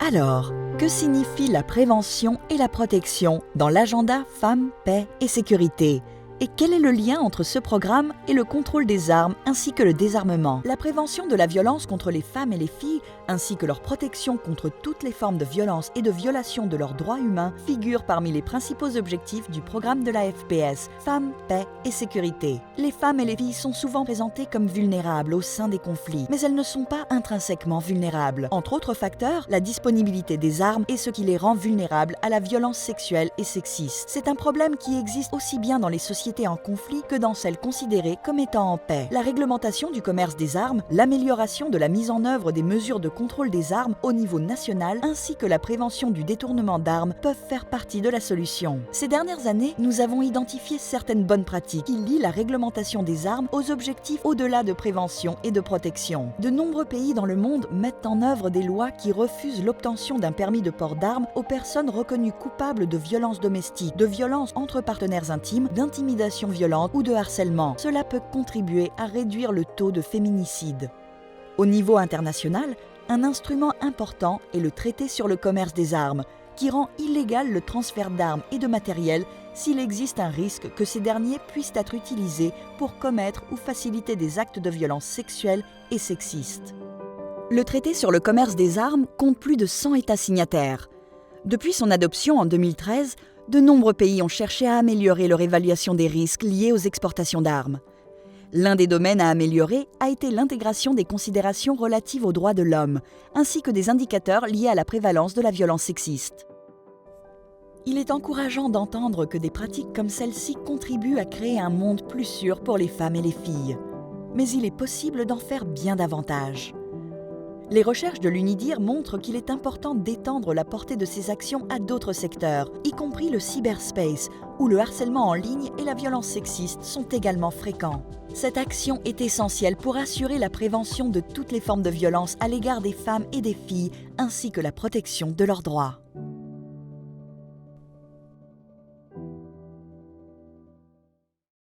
Alors, que signifie la prévention et la protection dans l'agenda Femmes, Paix et Sécurité ? Et quel est le lien entre ce programme et le contrôle des armes ainsi que le désarmement ? La prévention de la violence contre les femmes et les filles, ainsi que leur protection contre toutes les formes de violence et de violation de leurs droits humains, figurent parmi les principaux objectifs du programme de la FPS, Femmes, Paix et Sécurité. Les femmes et les filles sont souvent présentées comme vulnérables au sein des conflits, mais elles ne sont pas intrinsèquement vulnérables. Entre autres facteurs, la disponibilité des armes est ce qui les rend vulnérables à la violence sexuelle et sexiste. C'est un problème qui existe aussi bien dans les sociétés en conflit que dans celles considérées comme étant en paix. La réglementation du commerce des armes, l'amélioration de la mise en œuvre des mesures de contrôle des armes au niveau national, ainsi que la prévention du détournement d'armes peuvent faire partie de la solution. Ces dernières années, nous avons identifié certaines bonnes pratiques qui lient la réglementation des armes aux objectifs au-delà de prévention et de protection. De nombreux pays dans le monde mettent en œuvre des lois qui refusent l'obtention d'un permis de port d'armes aux personnes reconnues coupables de violences domestiques, de violences entre partenaires intimes, d'intimidation violente ou de harcèlement. Cela peut contribuer à réduire le taux de féminicide. Au niveau international, un instrument important est le traité sur le commerce des armes, qui rend illégal le transfert d'armes et de matériel s'il existe un risque que ces derniers puissent être utilisés pour commettre ou faciliter des actes de violence sexuelle et sexiste. Le traité sur le commerce des armes compte plus de 100 États signataires. Depuis son adoption en 2013, de nombreux pays ont cherché à améliorer leur évaluation des risques liés aux exportations d'armes. L'un des domaines à améliorer a été l'intégration des considérations relatives aux droits de l'homme, ainsi que des indicateurs liés à la prévalence de la violence sexiste. Il est encourageant d'entendre que des pratiques comme celle-ci contribuent à créer un monde plus sûr pour les femmes et les filles. Mais il est possible d'en faire bien davantage. Les recherches de l'UNIDIR montrent qu'il est important d'étendre la portée de ces actions à d'autres secteurs, y compris le cyberspace, où le harcèlement en ligne et la violence sexiste sont également fréquents. Cette action est essentielle pour assurer la prévention de toutes les formes de violence à l'égard des femmes et des filles, ainsi que la protection de leurs droits.